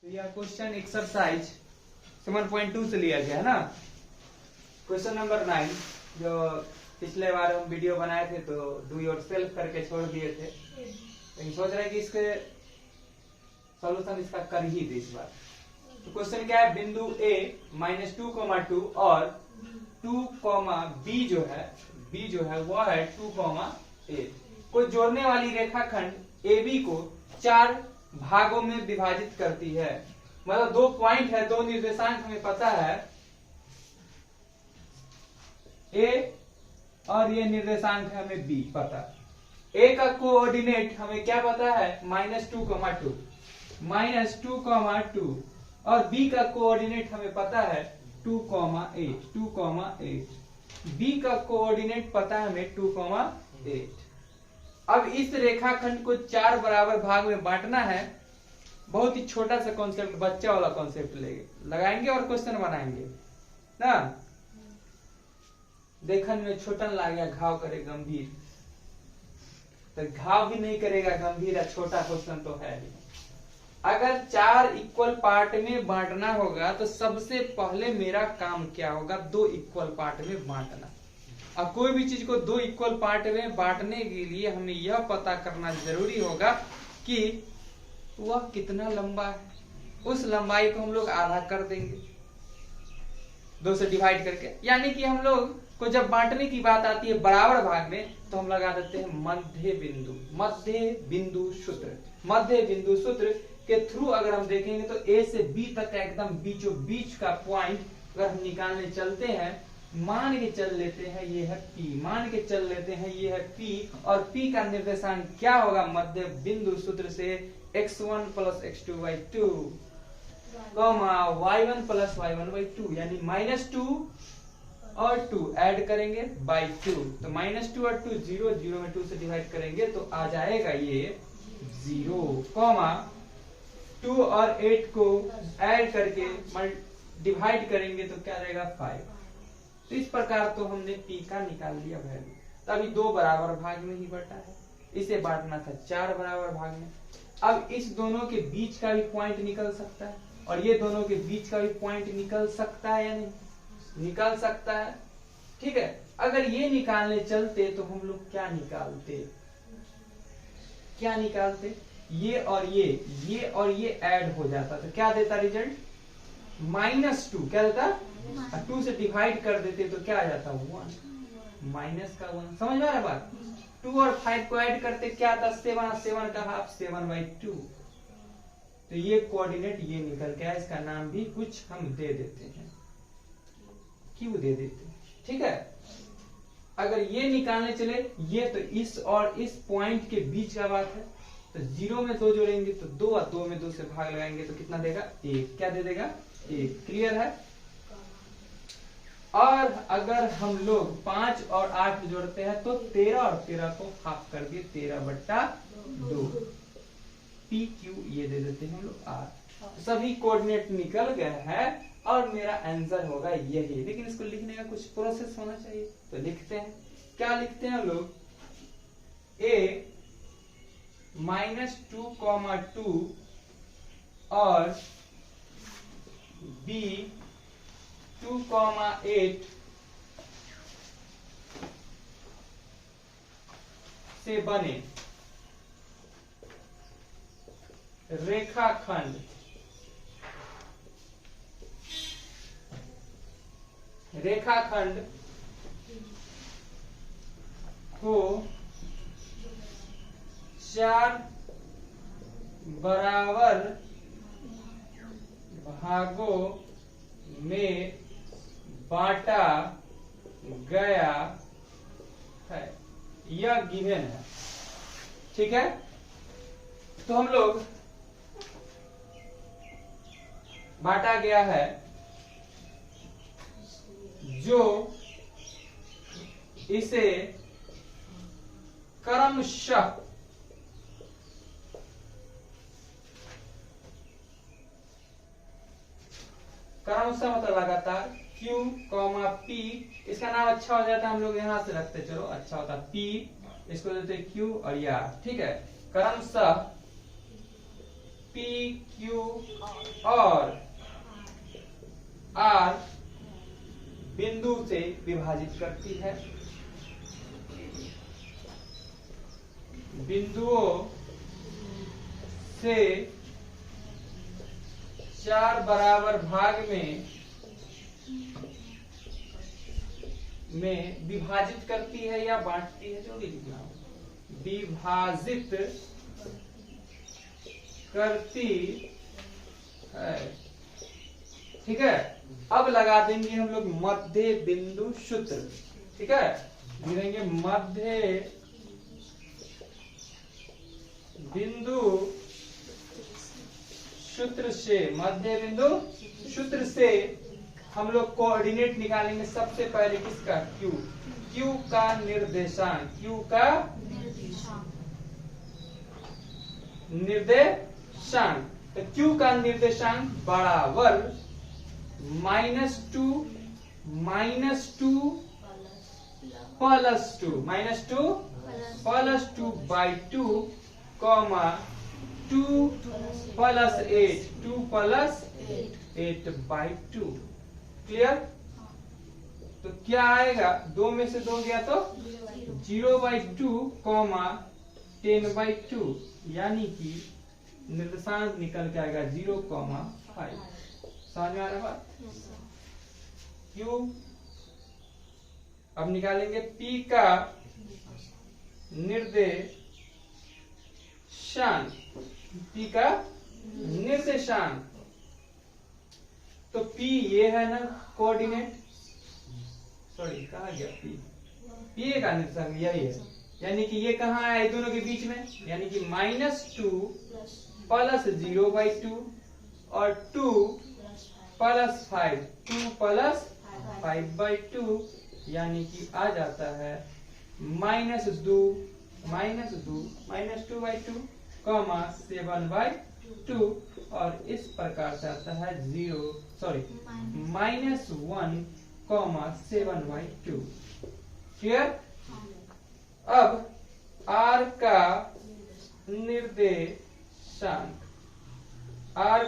तो यह question exercise 7.2 से लिया गया है ना। क्वेश्चन नंबर 9 जो पिछले बार हम वीडियो बनाए थे तो डू योरसेल्फ करके छोड़ दिए थे, लेकिन सोच रहे हैं कि इसके सॉल्यूशन इसका कर ही दे इस बार। तो क्वेश्चन क्या है, बिंदु A -2,2 और 2, B जो है वह है 2,8 को जोड़ने वाली रेखाखंड AB को 4 भागों में विभाजित करती है। मतलब 2 पॉइंट है, 2 निर्देशांक हमें पता है A और ये निर्देशांक है हमें B पता। A का कोऑर्डिनेट हमें क्या पता है, -2,2 और B का कोऑर्डिनेट हमें पता है 2,8। B का कोऑर्डिनेट पता है हमें 2,8। अब इस रेखाखंड को 4 बराबर भाग में बांटना है। बहुत ही छोटा सा कॉन्सेप्ट, बच्चा वाला कॉन्सेप्ट लगाएंगे और क्वेश्चन बनाएंगे ना। देखन में छोटन लागेगा घाव करे गंभीर, तो घाव भी नहीं करेगा गंभीर, छोटा क्वेश्चन तो है ही। अगर 4 इक्वल पार्ट में बांटना होगा तो सबसे पहले मेरा काम क्या होगा, 2 इक्वल पार्ट में बांटना। अब कोई भी चीज को 2 इक्वल पार्ट में बांटने के लिए हमें यह पता करना जरूरी होगा कि वह कितना लंबा है। उस लंबाई को हम लोग आधा कर देंगे 2 से डिवाइड करके, यानी कि हम लोग को जब बांटने की बात आती है बराबर भाग में तो हम लगा देते हैं मध्य बिंदु सूत्र के थ्रू अगर हम देखेंगे तो A से B तक एकदम बीचों बीच का पॉइंट अगर हम निकालने चलते हैं, मान के चल लेते हैं ये है P, और P का निर्देशांक क्या होगा मध्य बिंदु सूत्र से x1 + x2/2, y1 + y1/2, यानी -2 और 2 ऐड करेंगे बाई 2, तो -2 और 2 0 में 2 से डिवाइड करेंगे तो आ जाएगा ये 0, 2 और 8 को ऐड करके डिवाइड करेंगे तो क्या रहेगा 5। तो इस प्रकार तो हमने P का निकाल लिया वैल्यू। तभी 2 बराबर भाग में ही बटा है, इसे बांटना था 4 बराबर भाग में। अब इस दोनों के बीच का भी पॉइंट निकल सकता है और ये दोनों के बीच का भी पॉइंट निकल सकता है या नहीं, निकल सकता है। ठीक है, अगर ये निकालने चलते तो हम लोग क्या निकालते, ये और ये ऐड हो जाता तो क्या देता रिजल्ट, -2 क्या देता, 2 से डिवाइड कर देते तो क्या आ जाता 1, -1। समझ में आ रहा बात। 2 और 5 को ऐड करते क्या आता 7 का हाफ 7/2। तो ये कोऑर्डिनेट ये निकल के आया, इसका नाम भी कुछ हम दे देते हैं, क्यों दे देते हैं। ठीक है, अगर ये निकालने चले ये तो इस और इस पॉइंट के बीच का बात है, तो 0 में 2 जोड़ेंगे तो 2 और 2 में 2 से भाग लगाएंगे तो कितना देगा 1, क्या दे देगा 1। क्लियर है। और अगर हम लोग 5 और 8 जोड़ते हैं तो 13 और 13 को हाफ कर दिए 13/2, PQ ये दे देते हैं हम लोग R। सभी कोऑर्डिनेट निकल गए हैं और मेरा आंसर होगा यही। लेकिन इसको लिखने का कुछ प्रोसेस होना चाहिए, तो लिखते हैं। क्या लिखते हैं हम लोग, A -2,2 और B 2,8 से बने रेखाखंड को 4 बराबर भागों में बांटा गया है, यह गिवन है। ठीक है, तो हम लोग बांटा गया है जो इसे क्रमशः मतलब लगातार Q, P, इसका नाम अच्छा हो जाता है, हम लोग यहाँ से रखते चलो अच्छा होता है P, इसको देते Q और R। ठीक है, क्रमशः पी क्यू और आर बिंदु से विभाजित करती है। बिंदुओं से 4 बराबर भाग में विभाजित करती है या बांटती है, जो भी लिखना हो, विभाजित करती है। ठीक है, अब लगा देंगे हम लोग मध्य बिंदु सूत्र। ठीक है, लिखेंगे मध्य बिंदु सूत्र से, मध्य बिंदु सूत्र से हम लोग कोऑर्डिनेट निकालेंगे। सबसे पहले किसका, क्यू, क्यू का निर्देशांक, क्यू का निर्देशांक। तो क्यू का निर्देशांक बराबर -2 plus 2 by 2 comma 2 plus 8 2 plus 8 by 2। Clear? तो क्या आएगा, 2 में से 2 गया तो 0/2 कॉमा 10/2, यानी कि निर्देशांक निकल के आएगा 0,5। समझ में आ रहा बात? क्यू अब निकालेंगे पी का निर्देशांक, पी का निर्देशांक। तो पी ये है ना कोऑर्डिनेट, सॉरी कहा गया, पी का निर्देशांक यही है, यानी कि ये कहाँ है, दोनों के बीच में, यानी कि -2 प्लस 0/2 और 2 प्लस 5, 2 प्लस 5/2, यानी कि आ जाता है -2/2 कॉमा 7/2, और इस प्रकार से आता है -1,7/2। क्लियर? अब आर का निर्देशांक, आर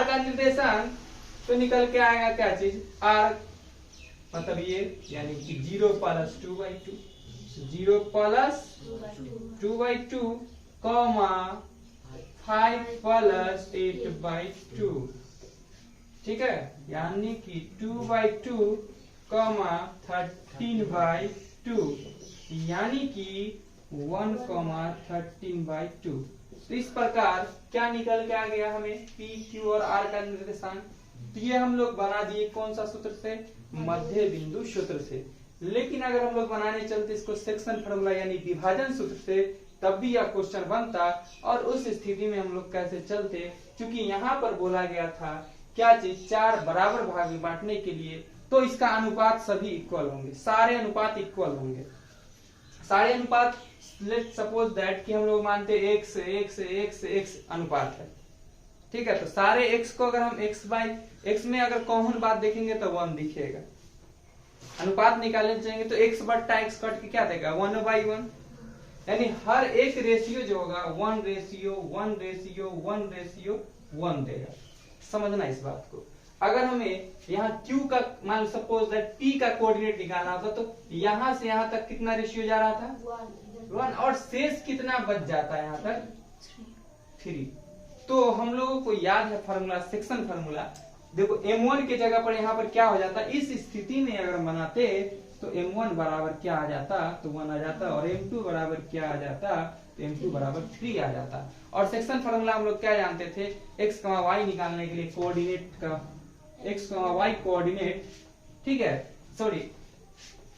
का निर्देशांक तो निकल के आएगा क्या चीज, आर मतलब ये, यानी कि 0 प्लस 2/2, 0 प्लस 2/2 कॉमा 5 प्लस 8/2। ठीक है, यानी कि 2/2 कॉमा 13/2, यानी कि 1,13/2। तो इस प्रकार क्या निकल के आ गया हमें, पी क्यू और आर का निर्देशांक। तो ये हम लोग बना दिए कौन सा सूत्र से, मध्य बिंदु सूत्र से। लेकिन अगर हम लोग बनाने चलते इसको सेक्शन फार्मूला यानी विभाजन सूत्र से, तब भी यह क्वेश्चन बनता। और उस स्थिति में हम लोग कैसे चलते, क्योंकि यहाँ पर बोला गया था क्या चीज, 4 बराबर भाग में बांटने के लिए, तो इसका अनुपात सभी इक्वल होंगे, सारे अनुपात इक्वल होंगे। सारे अनुपात, लेट्स सपोज दैट कि हम लोग मानते x अनुपात है। ठीक है, तो सारे x को अगर हम x में अगर कॉमन बात देखेंगे तो 1 दिखेगा। अनुपात निकालने चाहेंगे तो x बट्टा x कट के क्या देगा, 1/1, यानी हर एक रेशियो जो होगा 1:1:1:1 देगा। समझना इस बात को। अगर हमें यहाँ Q का मान सपोज दैट P का कोऑर्डिनेट निकालना होता, तो यहाँ से यहाँ तक कितना रेशियो जा रहा था, 1, और शेष कितना बच जाता है यहाँ तक, 3। तो हम लोगों को याद है फार्मूला, सेक्शन फार्मूला। देखो M1 के जगह पर यहाँ पर क्या हो जाता, इस स्थिति में अगर बनाते तो M1 बराबर क्या आ जाता, तो 1 आ जाता, और M2 बराबर क्या आ जाता, तो M2 बराबर 3 आ जाता। और सेक्शन फार्मूला हम लोग क्या जानते थे, x, y निकालने के लिए कोऑर्डिनेट का, x, y कोऑर्डिनेट। ठीक है, सॉरी,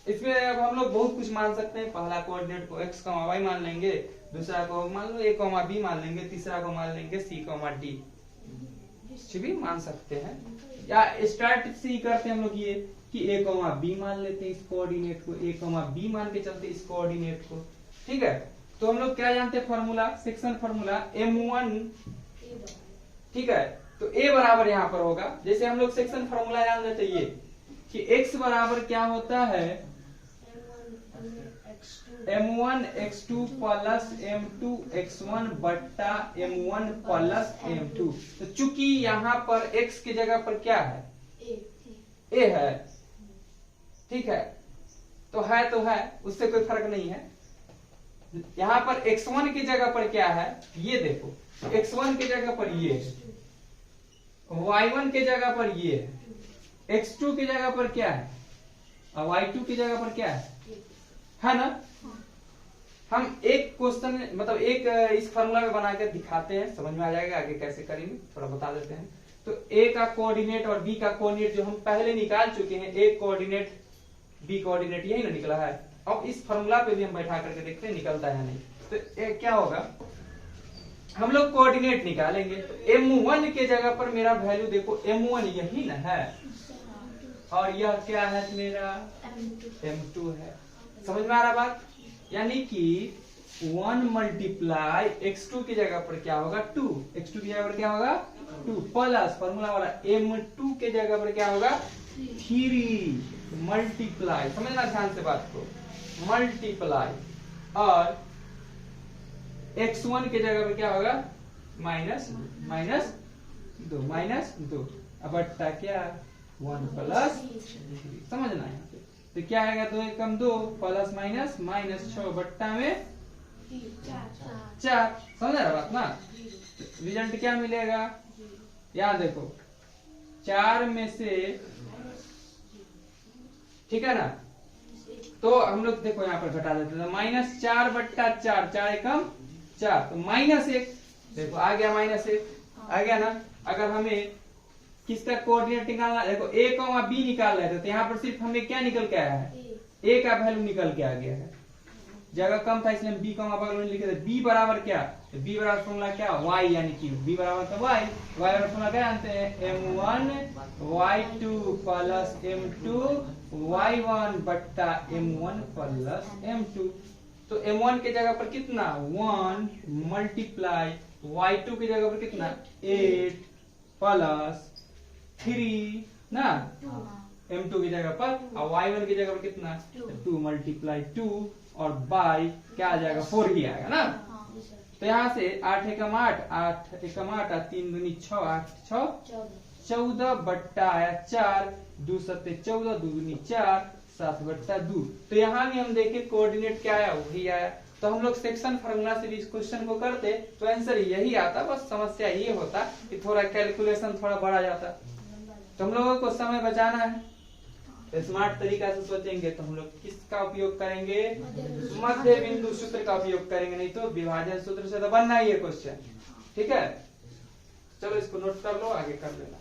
इसमें अब हम लोग बहुत कुछ मान सकते हैं। पहला कोऑर्डिनेट को x, y मान लेंगे, दूसरा को मान लो a, b मान लेंगे, तीसरा को मान लेंगे c, d, कुछ भी मान सकते हैं। या स्टार्ट से ही करते हैं हम लोग ये कि a, b मान लेते हैं इस कोऑर्डिनेट को, a, b मान के चलते इस कोऑर्डिनेट को। ठीक है, तो हम लोग क्या जानते हैं फार्मूला, सेक्शन फार्मूला M1। ठीक है, तो a बराबर यहाँ पर होगा, जैसे हम लोग सेक्शन फार्मूला जान लेते ये कि x बराबर क्या होता है, m1 x2 plus m2 x1 बट्टा m1 प्लस m2। तो चूंकि यहाँ पर x की जगह पर क्या है, a है, ठीक है, तो है, उससे कोई फर्क नहीं है। यहाँ पर x1 की जगह पर क्या है, ये देखो, x1 की जगह पर ये है, y1 की जगह पर ये है, x2 की जगह पर क्या है और y2 की जगह पर क्या है ना। हम एक क्वेश्चन मतलब एक इस फॉर्मूला में बना के दिखाते हैं, समझ में आ जाएगा, आगे कैसे करेंगे थोड़ा बता देते हैं। तो a का कोऑर्डिनेट और b का कोऑर्डिनेट जो हम पहले निकाल चुके हैं, a कोऑर्डिनेट b कोऑर्डिनेट यही ना निकला है। अब इस फॉर्मूला पे भी हम बैठा करके देखते हैं निकलता है नहीं। तो क्या होगा, हम लोग कोऑर्डिनेट निकालेंगे। तो m1 के जगह पर मेरा वैल्यू देखो, m1 यही ना है और यह क्या है मेरा m2 है। समझ में आ रहा बात, यानी कि 1 मल्टीप्लाई x2 की जगह पर क्या होगा 2, x2 की जगह पर क्या होगा 2 प्लस फॉर्मूला वाला m2 के जगह पर क्या होगा 3 मल्टीप्लाई, समझना ध्यान से बात को, मल्टीप्लाई और x1 के जगह पर क्या होगा माइनस 2 अब बट्टा क्या 1 प्लस 3, समझना है। तो क्या आएगा, 2 एकम 2 प्लस माइनस 6 बट्टा में 4, समझ रहा बात ना। रिजल्ट क्या मिलेगा, यहाँ देखो 4 में से, ठीक है ना, तो हम लोग देखो यहाँ पर घटा देते हैं, -4 बट्टा 4, 4 एकम 4, तो -1, देखो आ गया -1 आ गया ना। अगर हमें किसका कोऑर्डिनेट निकालना, देखो a, b निकाल रहे थे, तो यहाँ पर सिर्फ हमें क्या निकल के आया है, a का वैल्यू निकल के आ गया है, जगह कम था इसलिए हम b बगल में लिखे थे। b बराबर क्या, तो b बराबर फॉर्मूला क्या y, यानी कि b बराबर तो y बराबर फॉर्मूला क्या जानते हैं m1 y2 plus m2 y1 बट्टा m1 प्लस m2। तो m1 के जगह पर कितना 1 मल्टीप्लाई y2 की जगह पर कितना 8 प्लस 3 ना m2 की जगह पर, और y1 की जगह पर कितना 2 मल्टीप्लाई 2 और बाई क्या आ जाएगा 4 ही आएगा ना। तो यहाँ से 8 एकम 8, 8 एकम 8, 3 दूनी 6, 8 6 14 बट्टा आया 4, 2 सत्ते 14, 2 दूनी 4, 7 बट्टा 2। तो यहाँ भी हम देखे कोऑर्डिनेट क्या आया वही आया। तो हम लोग सेक्शन फार्मूला से भी इस क्वेश्चन को करते तो आंसर यही आता, बस समस्या ये होता कि थोड़ा कैलकुलेशन थोड़ा बढ़ा जाता। तो हम लोगों को समय बचाना है, तो स्मार्ट तरीका से सोचेंगे तो हम लोग किसका उपयोग करेंगे, मध्य बिंदु सूत्र का उपयोग करेंगे, नहीं तो विभाजन सूत्र से तो बनना ही है क्वेश्चन। ठीक है, चलो इसको नोट कर लो, आगे कर लेना।